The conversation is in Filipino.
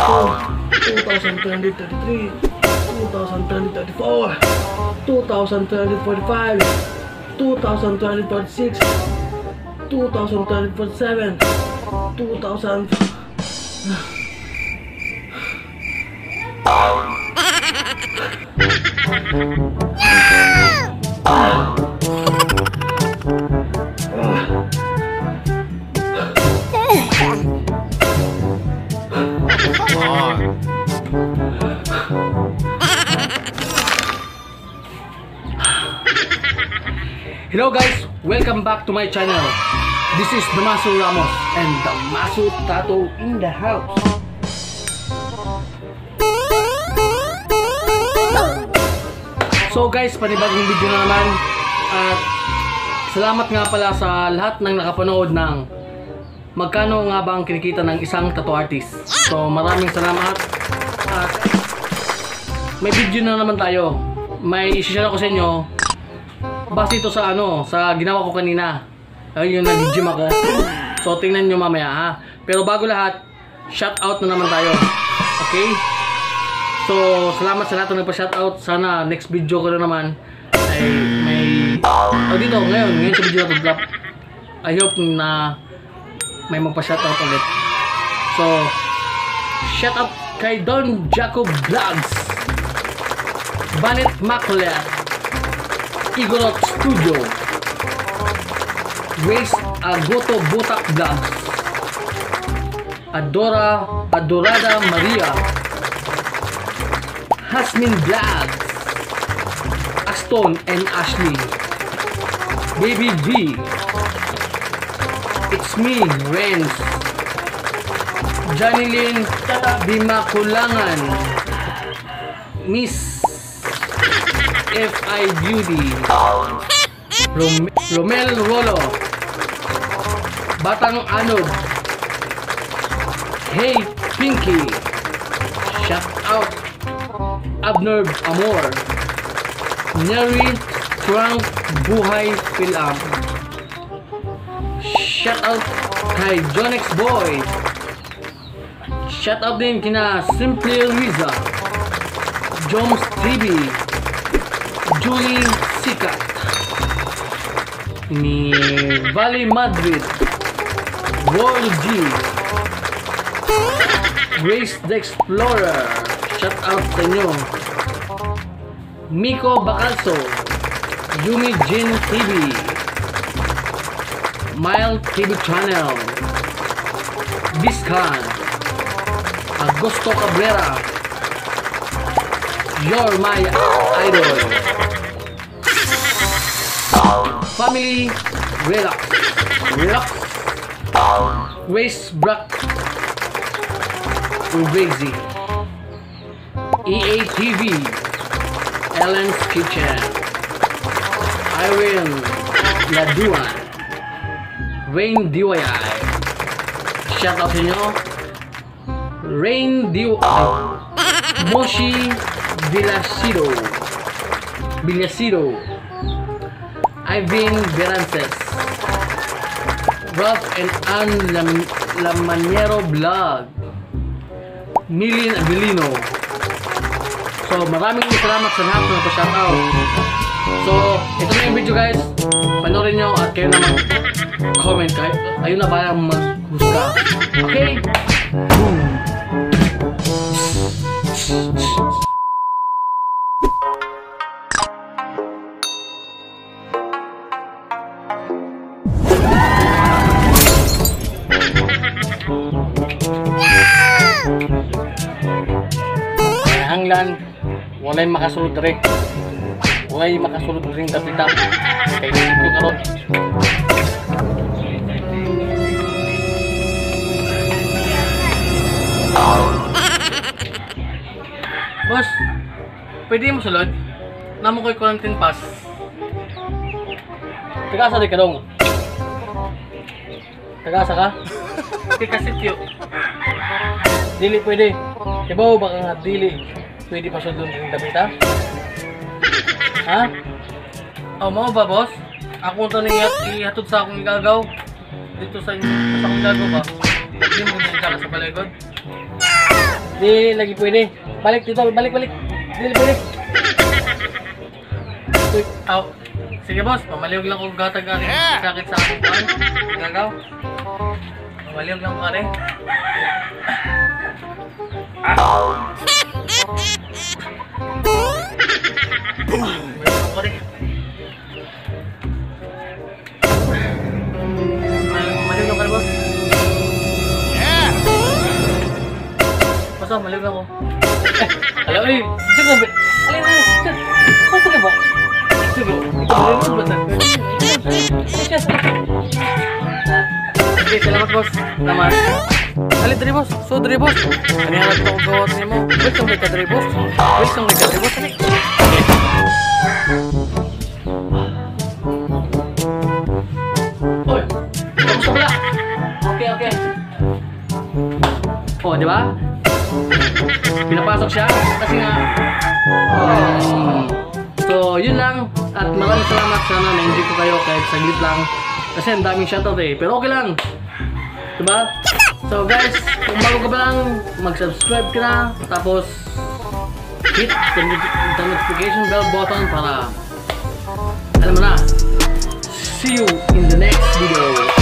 2,333, 2,334, 2,345, 2,346, 2,347, 2,000. Hello guys, welcome back to my channel. This is Damaso Ramos and Damaso Tattoo in the house. So guys, panibagong video na naman. At salamat nga pala sa lahat ng nakapanood ng magkano nga ba ang kinikita ng isang tattoo artist. So maraming salamat. At may video na naman tayo. May i-share ako sa inyo base ito sa sa ginawa ko kanina. Ayun yung nag-gym ako. So tingnan nyo mamaya ha. Pero bago lahat, shout out na naman tayo. Okay? So salamat sa lahat na nagpa-shout out. Sana next video ko na naman ay may dito ngayon sa video na to-drop. I hope na may magpa-shout out ulit. So shout out kay Don Jacob Vlogs, Banet Maculet, Igorot Studio, Grace Agoto Botak Vlogs, Adorada Maria, Hasmin Vlogs, Aston and Ashley, Baby V, It's Me, Renz, Janilyn Dimakulangan, Miss F.I. Beauty, Romel Rolo, Batang Anod, Hey Pinky, shout out Abner Amor, Neri Frank Buhay Pilam, shout out kay Jonex Boy, shout out din kina Simply Riza, Joms TV, Julie Sikat, ni Valley Madrid, World G, Grace the Explorer, shout out sa inyo, Miko Bacalso, Yumi Jin TV, Mild TV Channel, Biscan, Agosto Cabrera, You're My Idol, Family Relax, Waste Brack, Ubazy, EA TV, Ellen's Kitchen, Irene Laduan, Rain DIY, shout out sa inyo, Rain DIY, Moshi Villasido, Ivan Berances, Ralph and Ann Lamaniero Vlog, Milin Aguilino. So maraming salamat sa lahat na pa-shoutout. So ito na yung video guys. Panoorin nyo at kayo naman comment kayo. Ayun na ba maghusga. Okay? Boom! Hanglan, walay makasulod rin. Walay makasulod rin tapita. Kaya dito karon. Boss, pwede mo sulod? Namo ko'y quarantine pass. Tagasa di ka dong. Tagasa ka? Kikasityo. Dili pwede. Diba baka nga dili pwede pa siya doon yung dabita? Ha? O mo ba boss? Ako ito ihatod sa akong igagaw. Dito sa akong igagaw ba? Hindi mo ganyan ka sa baligod? Di lagi pwede. Balik dito, balik. Di pwede. Uy, aw. Sige boss, pamaliwag lang kung gatag aking sakit sa aking buwan. Gagaw. Pamaliwag lang kung aking. Maliwag lang ka boss. Basta, maliwag lang ko. Alam eh, sige ba? Alin na, sige. Basta ka ba? Sige, ikaw maliwag ba? Sige, salamat boss. Naman. Alin dali boss, so dali boss. Ano yung harap ko gawat niya mo? Welcome ka dali boss. Welcome ka dali boss. Oy, kamusta pala? Okay. Oh, di ba? Pinapasok siya kasi nga so yun lang at maraming salamat, sana na-enjoy ko kayo kahit saglit lang kasi ang daming shoutout eh, pero okay lang, diba? So guys, kung bago ka pa lang, mag-subscribe ka na, tapos hit the notification bell button para alam mo na. See you in the next video.